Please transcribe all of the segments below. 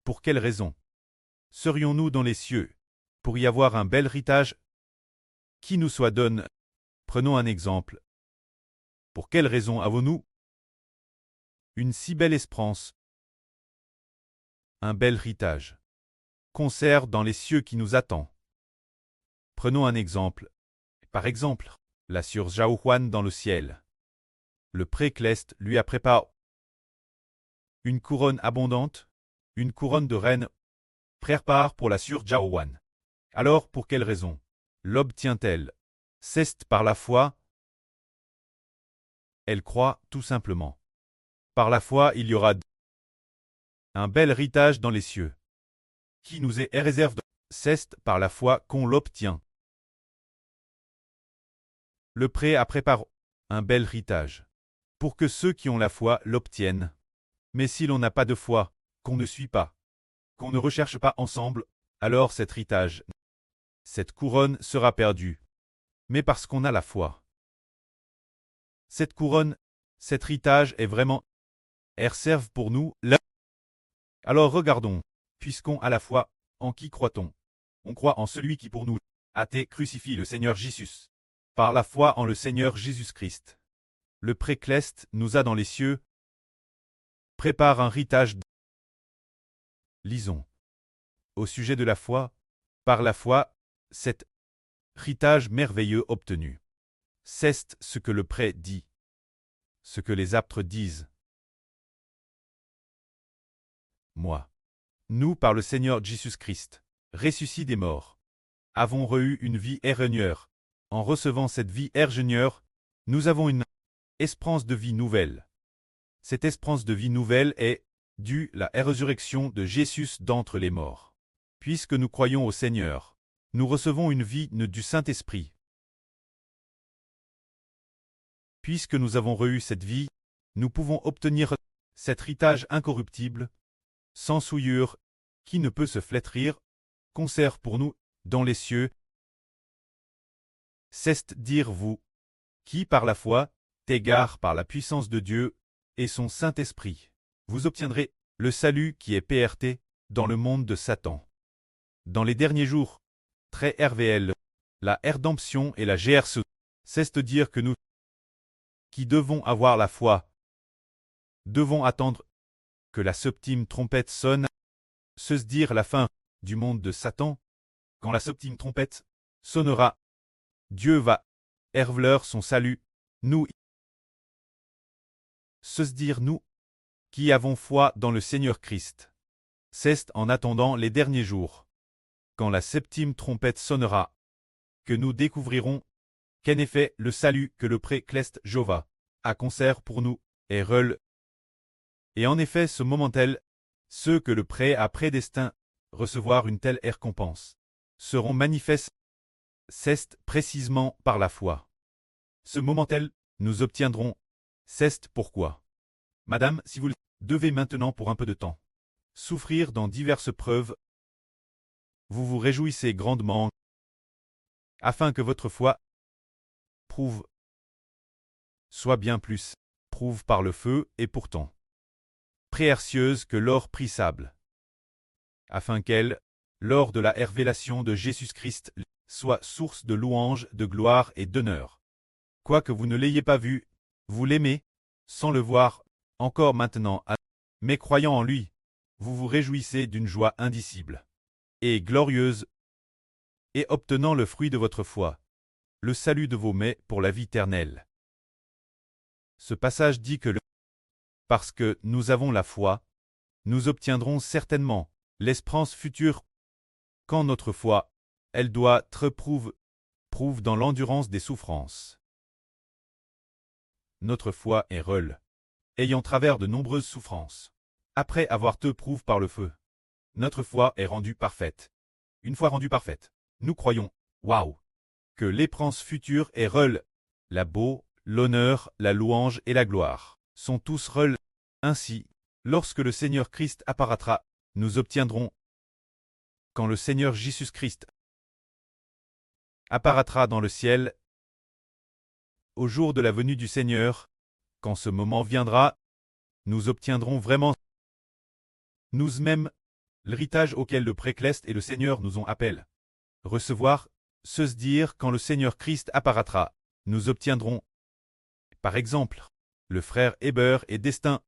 Pour quelle raison serions-nous dans les cieux pour y avoir un bel héritage qui nous soit donné? Prenons un exemple. Pour quelle raison avons-nous une si belle espérance, un bel héritage, concert dans les cieux qui nous attend? Prenons un exemple. Par exemple, la sœur Zhao Huan dans le ciel. Le pré-Céleste lui a préparé une couronne abondante, une couronne de reine, prépare pour la sœur Zhao Huan. Alors pour quelle raison l'obtient-elle? C'est par la foi. Elle croit tout simplement. Par la foi, il y aura un bel héritage dans les cieux qui nous est réservé. C'est par la foi qu'on l'obtient. Le pré a préparé un bel héritage pour que ceux qui ont la foi l'obtiennent. Mais si l'on n'a pas de foi, qu'on ne suit pas, qu'on ne recherche pas ensemble, alors cet héritage, cette couronne sera perdue. Mais parce qu'on a la foi, cette couronne, cet héritage est vraiment réservé pour nous là. Alors regardons, puisqu'on a la foi, en qui croit-on? On croit en celui qui pour nous a été crucifié, le Seigneur Jésus. Par la foi en le Seigneur Jésus-Christ. Le pré-Céleste nous a dans les cieux, prépare un héritage. Lisons. Au sujet de la foi, par la foi, cet héritage merveilleux obtenu. C'est ce que le pré dit, ce que les apôtres disent. Moi, nous par le Seigneur Jésus-Christ, ressuscité des morts, avons reçu une vie éternelle. En recevant cette vie éternelle, nous avons une espérance de vie nouvelle. Cette espérance de vie nouvelle est due à la résurrection de Jésus d'entre les morts. Puisque nous croyons au Seigneur, nous recevons une vie du Saint-Esprit. Puisque nous avons reçu cette vie, nous pouvons obtenir cet héritage incorruptible, sans souillure, qui ne peut se flétrir, conserve pour nous, dans les cieux. C'est dire vous, qui par la foi, t'égare par la puissance de Dieu et son Saint-Esprit, vous obtiendrez le salut qui est PRT dans le monde de Satan. Dans les derniers jours, très RVL, la rédemption et la GRC, c'est dire que nous, qui devons avoir la foi, devons attendre que la septième trompette sonne, se dire la fin du monde de Satan. Quand la septième trompette sonnera, Dieu va révéler son salut, nous, se dire nous, qui avons foi dans le Seigneur Christ. C'est en attendant les derniers jours, quand la septième trompette sonnera, que nous découvrirons qu'en effet le salut que le pré-Céleste Jéhovah a concert pour nous est réel. Et en effet ce moment tel, ceux que le pré a prédestiné recevoir une telle récompense seront manifestes. C'est précisément par la foi. Ce moment tel, nous obtiendrons. C'est pourquoi, Madame, si vous devez maintenant pour un peu de temps souffrir dans diverses preuves, vous vous réjouissez grandement, afin que votre foi prouve, soit bien plus, prouve par le feu et pourtant précieuse que l'or prissable, afin qu'elle, lors de la révélation de Jésus-Christ, soit source de louange, de gloire et d'honneur. Quoique vous ne l'ayez pas vu, vous l'aimez, sans le voir, encore maintenant, mais croyant en lui, vous vous réjouissez d'une joie indicible et glorieuse, et obtenant le fruit de votre foi, le salut de vos mets pour la vie éternelle. Ce passage dit que parce que nous avons la foi, nous obtiendrons certainement l'espérance future. Quand notre foi, elle doit être prouve dans l'endurance des souffrances. Notre foi est réelle, ayant travers de nombreuses souffrances. Après avoir te prouve par le feu, notre foi est rendue parfaite. Une fois rendue parfaite, nous croyons, waouh, que l'espérance future est réelle. La beau, l'honneur, la louange et la gloire sont tous réels. Ainsi, lorsque le Seigneur Christ apparaîtra, nous obtiendrons. Quand le Seigneur Jésus-Christ apparaîtra dans le ciel, au jour de la venue du Seigneur, quand ce moment viendra, nous obtiendrons vraiment nous-mêmes L'héritage auquel le précleste et le Seigneur nous ont appelé. Recevoir, se dire quand le Seigneur Christ apparaîtra, nous obtiendrons. Par exemple, le frère Héber est destin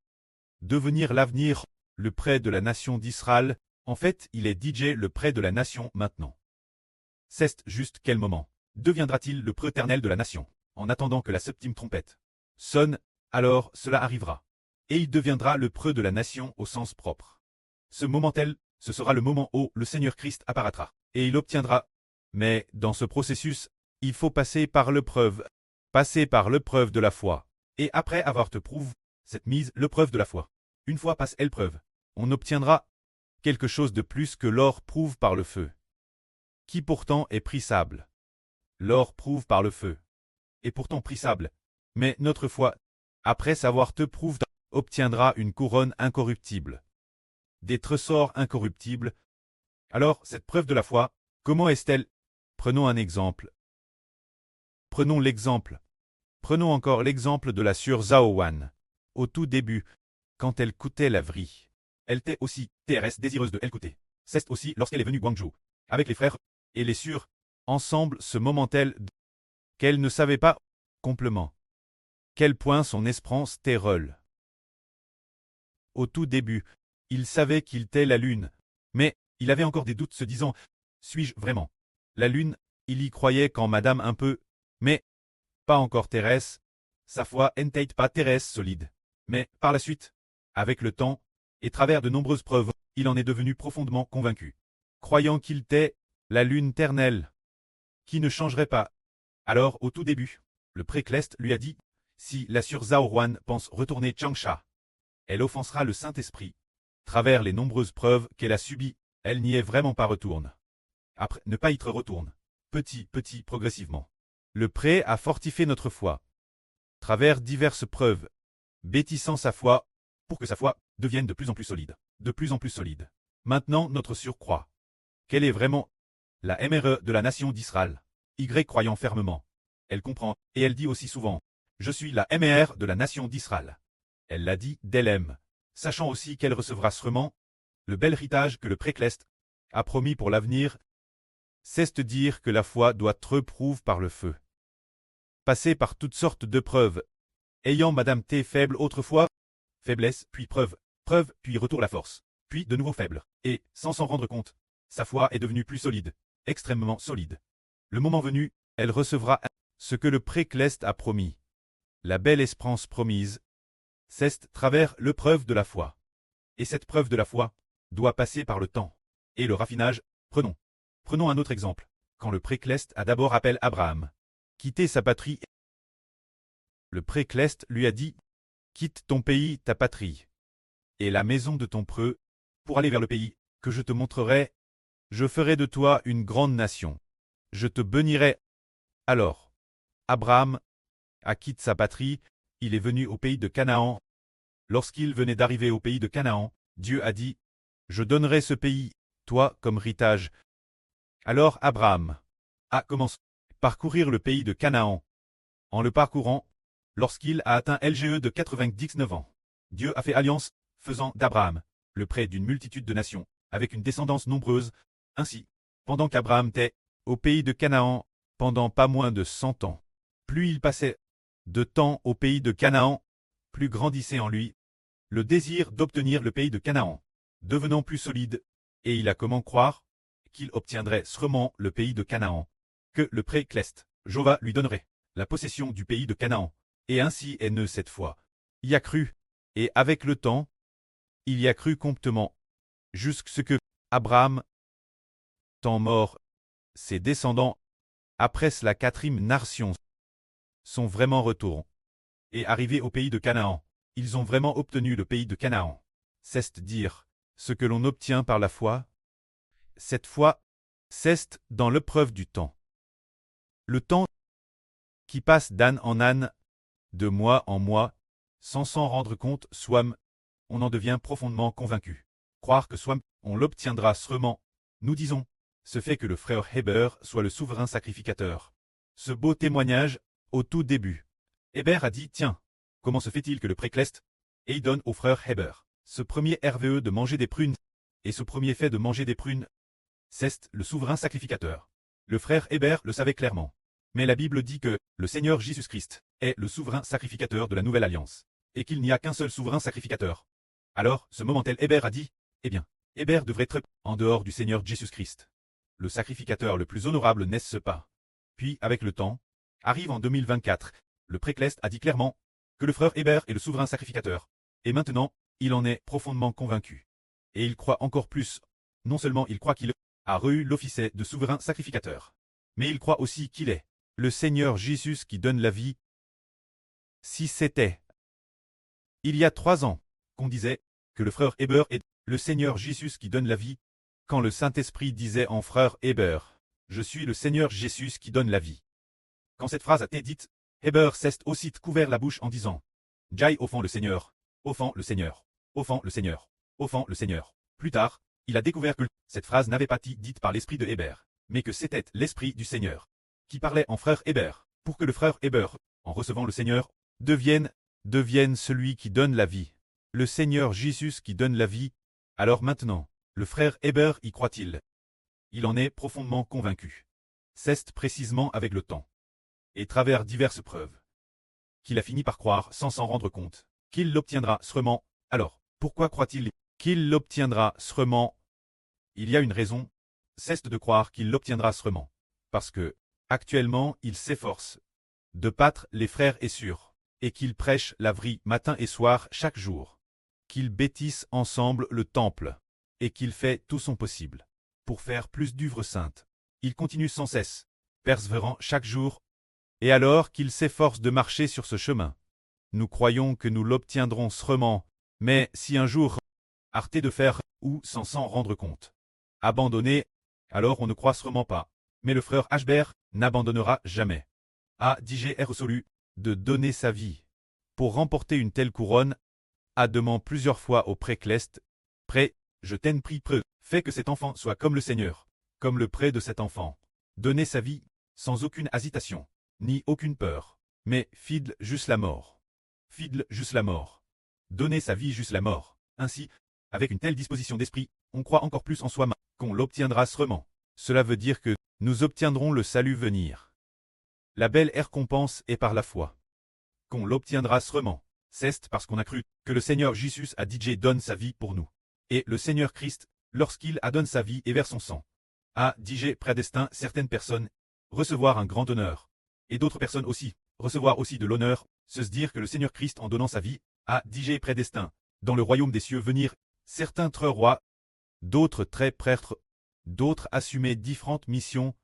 devenir l'avenir, le prêt de la nation d'Israël. En fait, il est DJ le prêt de la nation maintenant. C'est juste quel moment deviendra-t-il le préternel de la nation? En attendant que la septième trompette sonne, alors cela arrivera. Et il deviendra le preux de la nation au sens propre. Ce moment-tel, ce sera le moment où le Seigneur Christ apparaîtra, et il obtiendra. Mais, dans ce processus, il faut passer par l'épreuve de la foi. Et après avoir te prouvé cette mise, l'épreuve de la foi. Une fois passe l'épreuve, on obtiendra quelque chose de plus que l'or prouve par le feu. Qui pourtant est prissable. L'or prouve par le feu. Et pourtant prissable. Mais notre foi, après savoir te prouve, obtiendra une couronne incorruptible. Des trésors incorruptibles. Alors, cette preuve de la foi, comment est-elle? Prenons un exemple. Prenons l'exemple. Prenons encore l'exemple de la sœur Zhaowan. Au tout début, quand elle coûtait la vie, elle était aussi TRS désireuse de l'écouter. C'est aussi lorsqu'elle est venue Guangzhou, avec les frères et les sœurs, ensemble ce moment-tel qu'elle ne savait pas, complément. Quel point son espérance terreule. Au tout début, il savait qu'il était la lune, mais il avait encore des doutes se disant « Suis-je vraiment la lune ?» Il y croyait quand madame un peu, mais pas encore Thérèse. Sa foi n'était pas Thérèse solide. Mais, par la suite, avec le temps, et travers de nombreuses preuves, il en est devenu profondément convaincu. Croyant qu'il était la lune ternelle, qui ne changerait pas. Alors, au tout début, le précleste lui a dit « Si la sœur Zhaowan pense retourner Changsha, elle offensera le Saint-Esprit. Travers les nombreuses preuves qu'elle a subies, elle n'y est vraiment pas retourne. Après, ne pas y être retourne. Petit, progressivement. Le prêt a fortifié notre foi. Travers diverses preuves, bâtissant sa foi, pour que sa foi devienne de plus en plus solide. De plus en plus solide. Maintenant, notre surcroît. Quelle est vraiment la MRE de la nation d'Israël? Y croyant fermement. Elle comprend, et elle dit aussi souvent « Je suis la MR de la nation d'Israël ». Elle l'a dit d'elle-même, sachant aussi qu'elle recevra sûrement le bel héritage que le précleste a promis pour l'avenir. C'est dire que la foi doit être prouve par le feu. Passer par toutes sortes de preuves. Ayant madame T faible autrefois, faiblesse, puis preuve, puis retour la force, puis de nouveau faible, et, sans s'en rendre compte, sa foi est devenue plus solide, extrêmement solide. Le moment venu, elle recevra ce que le précleste a promis. La belle espérance promise, c'est travers l'épreuve de la foi. Et cette preuve de la foi doit passer par le temps. Et le raffinage, prenons un autre exemple. Quand le précleste a d'abord appelé Abraham, quitter sa patrie, le précleste lui a dit « Quitte ton pays, ta patrie, et la maison de ton preux, pour aller vers le pays que je te montrerai. Je ferai de toi une grande nation. Je te bénirai. » Alors, Abraham a quitté sa patrie, il est venu au pays de Canaan. Lorsqu'il venait d'arriver au pays de Canaan, Dieu a dit « Je donnerai ce pays, toi, comme héritage. » Alors Abraham a commencé à parcourir le pays de Canaan. En le parcourant, lorsqu'il a atteint l'âge de 99 ans, Dieu a fait alliance, faisant d'Abraham le prêt d'une multitude de nations, avec une descendance nombreuse. Ainsi, pendant qu'Abraham était au pays de Canaan, pendant pas moins de 100 ans, plus il passait de temps au pays de Canaan, plus grandissait en lui le désir d'obtenir le pays de Canaan, devenant plus solide, et il a comment croire qu'il obtiendrait sûrement le pays de Canaan, que le précleste, Jova lui donnerait la possession du pays de Canaan, et ainsi est né cette fois. Y a cru, et avec le temps, il y a cru comptement, jusqu'à ce que Abraham, tant mort, ses descendants, après la quatrième nation, sont vraiment retournés, et arrivés au pays de Canaan, ils ont vraiment obtenu le pays de Canaan. C'est dire ce que l'on obtient par la foi. Cette foi, c'est dans l'épreuve du temps. Le temps qui passe d'âne en âne, de mois en mois, sans s'en rendre compte, soit on en devient profondément convaincu. Croire que soit on l'obtiendra sûrement, nous disons, ce fait que le frère Héber soit le souverain sacrificateur. Ce beau témoignage, au tout début. Héber a dit, tiens, comment se fait-il que le précleste, et il donne au frère Héber, ce premier RVE de manger des prunes, et ce premier fait de manger des prunes. Cest le souverain sacrificateur. Le frère Hébert le savait clairement. Mais la Bible dit que le Seigneur Jésus-Christ est le souverain sacrificateur de la nouvelle alliance, et qu'il n'y a qu'un seul souverain sacrificateur. Alors, ce moment tel Hébert a dit, eh bien, Hébert devrait être en dehors du Seigneur Jésus-Christ. Le sacrificateur le plus honorable n'est-ce pas? Puis, avec le temps, arrive en 2024, le précleste a dit clairement que le frère Hébert est le souverain sacrificateur. Et maintenant, il en est profondément convaincu. Et il croit encore plus. Non seulement il croit qu'il a reçu l'office de souverain sacrificateur, mais il croit aussi qu'il est le Seigneur Jésus qui donne la vie. Si c'était il y a 3 ans qu'on disait que le frère Hébert est le Seigneur Jésus qui donne la vie, quand le Saint-Esprit disait en frère Hébert, je suis le Seigneur Jésus qui donne la vie. Quand cette phrase a été dite, Hébert s'est aussitôt couvert la bouche en disant, Jai offend le Seigneur, offend le Seigneur, offend le Seigneur, offend le Seigneur. Plus tard, il a découvert que cette phrase n'avait pas été dite par l'esprit de Hébert, mais que c'était l'esprit du Seigneur qui parlait en frère Hébert, pour que le frère Hébert, en recevant le Seigneur, devienne celui qui donne la vie. Le Seigneur Jésus qui donne la vie. Alors maintenant, le frère Hébert y croit-il? Il en est profondément convaincu. C'est précisément avec le temps, et travers diverses preuves, qu'il a fini par croire sans s'en rendre compte, qu'il l'obtiendra sûrement. Alors, pourquoi croit-il qu'il l'obtiendra sûrement? Il y a une raison, c'est de croire qu'il l'obtiendra sûrement. Parce que, actuellement, il s'efforce de battre les frères et sœurs, et qu'il prêche la vraie matin et soir chaque jour, qu'il bâtisse ensemble le temple, et qu'il fait tout son possible pour faire plus d'œuvres saintes. Il continue sans cesse, persévérant chaque jour, et alors qu'il s'efforce de marcher sur ce chemin, nous croyons que nous l'obtiendrons sûrement, mais si un jour, arrêté de faire, ou sans s'en rendre compte, abandonné, alors on ne croit sûrement pas. Mais le frère Hébert n'abandonnera jamais. A dit résolu de donner sa vie pour remporter une telle couronne, a demandé plusieurs fois au précleste, prêt, je t'en prie preux, fais que cet enfant soit comme le Seigneur, comme le prêt de cet enfant. Donner sa vie, sans aucune hésitation, ni aucune peur, mais fidèle jusqu'à la mort. Fidèle jusqu'à la mort. Donner sa vie jusqu'à la mort. Ainsi, avec une telle disposition d'esprit, on croit encore plus en soi-même, qu'on l'obtiendra sûrement. Cela veut dire que nous obtiendrons le salut venir. La belle récompense est par la foi. Qu'on l'obtiendra sûrement. C'est parce qu'on a cru que le Seigneur Jésus a dit donne sa vie pour nous. Et le Seigneur Christ, lorsqu'il a donné sa vie et vers son sang, a dit prédestiné certaines personnes recevoir un grand honneur. Et d'autres personnes aussi, recevoir aussi de l'honneur, se dire que le Seigneur Christ en donnant sa vie, a dit prédestiné, dans le royaume des cieux venir, certains très rois, d'autres très prêtres, d'autres assumer différentes missions.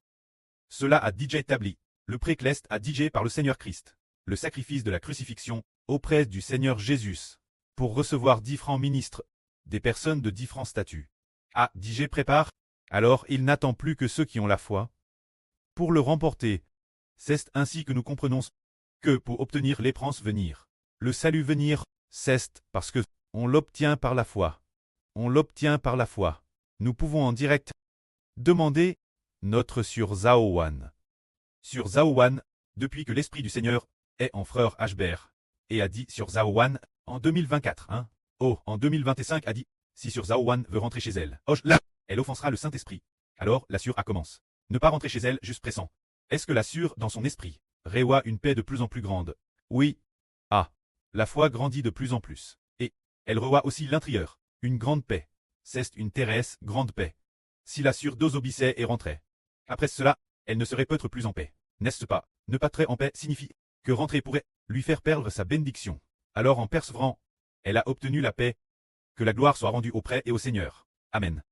Cela a déjà établi, le précleste a dit par le Seigneur Christ, le sacrifice de la crucifixion, auprès du Seigneur Jésus, pour recevoir différents ministres, des personnes de différents statuts. A dit prépare, alors il n'attend plus que ceux qui ont la foi, pour le remporter. C'est ainsi que nous comprenons que pour obtenir l'espérance venir, le salut venir, c'est parce que on l'obtient par la foi. On l'obtient par la foi. Nous pouvons en direct demander notre sur Zaowan. Sur Zaowan, depuis que l'Esprit du Seigneur est en frère Hébert, et a dit sur Zaowan, en 2024, hein. Oh, en 2025 a dit, si sur Zaowan veut rentrer chez elle, oh là, elle offensera le Saint-Esprit. Alors, la sûre a commencé. Ne pas rentrer chez elle juste pressant. Est-ce que la sûre, dans son esprit, reçoit une paix de plus en plus grande? Oui. Ah. La foi grandit de plus en plus. Et, elle reçoit aussi l'intérieur, une grande paix. C'est une terrestre grande paix. Si la sûre désobéissait et rentrait. Après cela, elle ne serait peut-être plus en paix. N'est-ce pas? Ne pas être en paix signifie que rentrer pourrait lui faire perdre sa bénédiction. Alors en persévérant, elle a obtenu la paix. Que la gloire soit rendue au prêtre et au Seigneur. Amen.